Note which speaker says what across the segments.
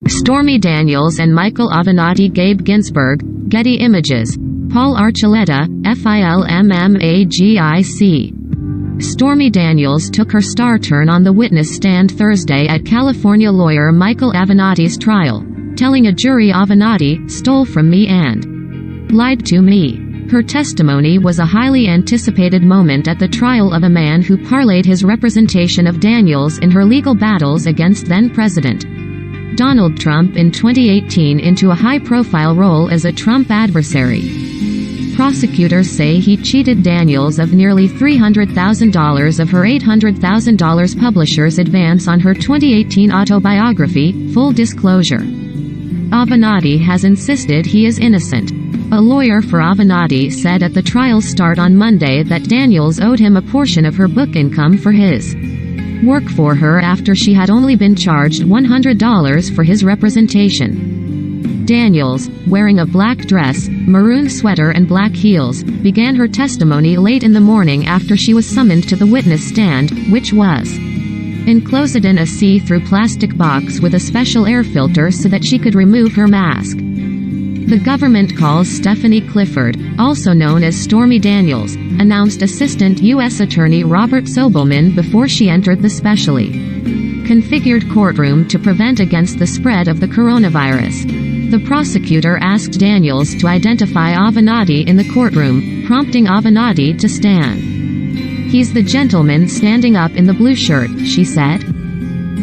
Speaker 1: Stormy Daniels and Michael Avenatti. Gabe Ginsburg, Getty Images. Paul Archuleta, FILMMAGIC. Stormy Daniels took her star turn on the witness stand Thursday at California lawyer Michael Avenatti's trial, telling a jury Avenatti stole from me and lied to me. Her testimony was a highly anticipated moment at the trial of a man who parlayed his representation of Daniels in her legal battles against then-President Donald Trump in 2018 into a high-profile role as a Trump adversary. Prosecutors say he cheated Daniels of nearly $300,000 of her $800,000 publisher's advance on her 2018 autobiography, Full Disclosure. Avenatti has insisted he is innocent. A lawyer for Avenatti said at the trial's start on Monday that Daniels owed him a portion of her book income for his work for her after she had only been charged $100 for his representation. Daniels, wearing a black dress, maroon sweater and black heels, began her testimony late in the morning after she was summoned to the witness stand, which was enclosed in a see-through plastic box with a special air filter so that she could remove her mask. The government calls Stephanie Clifford, also known as Stormy Daniels, announced Assistant U.S. Attorney Robert Sobelman before she entered the specially configured courtroom to prevent against the spread of the coronavirus. The prosecutor asked Daniels to identify Avenatti in the courtroom, prompting Avenatti to stand. "He's the gentleman standing up in the blue shirt," she said.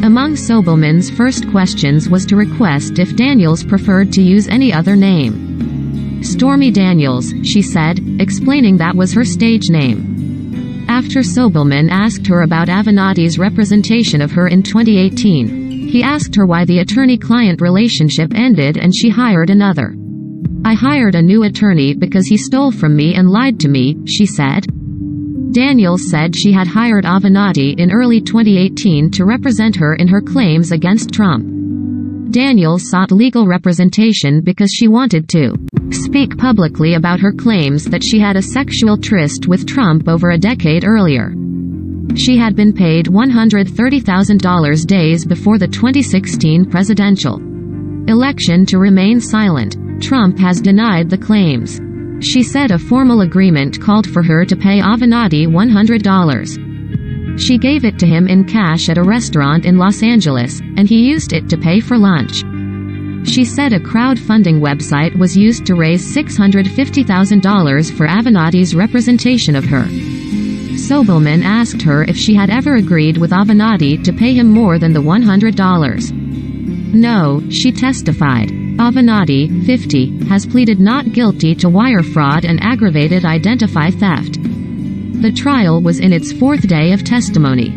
Speaker 1: Among Sobelman's first questions was to request if Daniels preferred to use any other name. "Stormy Daniels," she said, explaining that was her stage name. After Sobelman asked her about Avenatti's representation of her in 2018, he asked her why the attorney-client relationship ended and she hired another. "I hired a new attorney because he stole from me and lied to me," she said. Daniels said she had hired Avenatti in early 2018 to represent her in her claims against Trump. Daniels sought legal representation because she wanted to speak publicly about her claims that she had a sexual tryst with Trump over a decade earlier. She had been paid $130,000 days before the 2016 presidential election to remain silent. Trump has denied the claims. She said a formal agreement called for her to pay Avenatti $100. She gave it to him in cash at a restaurant in Los Angeles, and he used it to pay for lunch. She said a crowdfunding website was used to raise $650,000 for Avenatti's representation of her. Sobelman asked her if she had ever agreed with Avenatti to pay him more than the $100. "No," she testified. Avenatti, 50, has pleaded not guilty to wire fraud and aggravated identity theft. The trial was in its fourth day of testimony.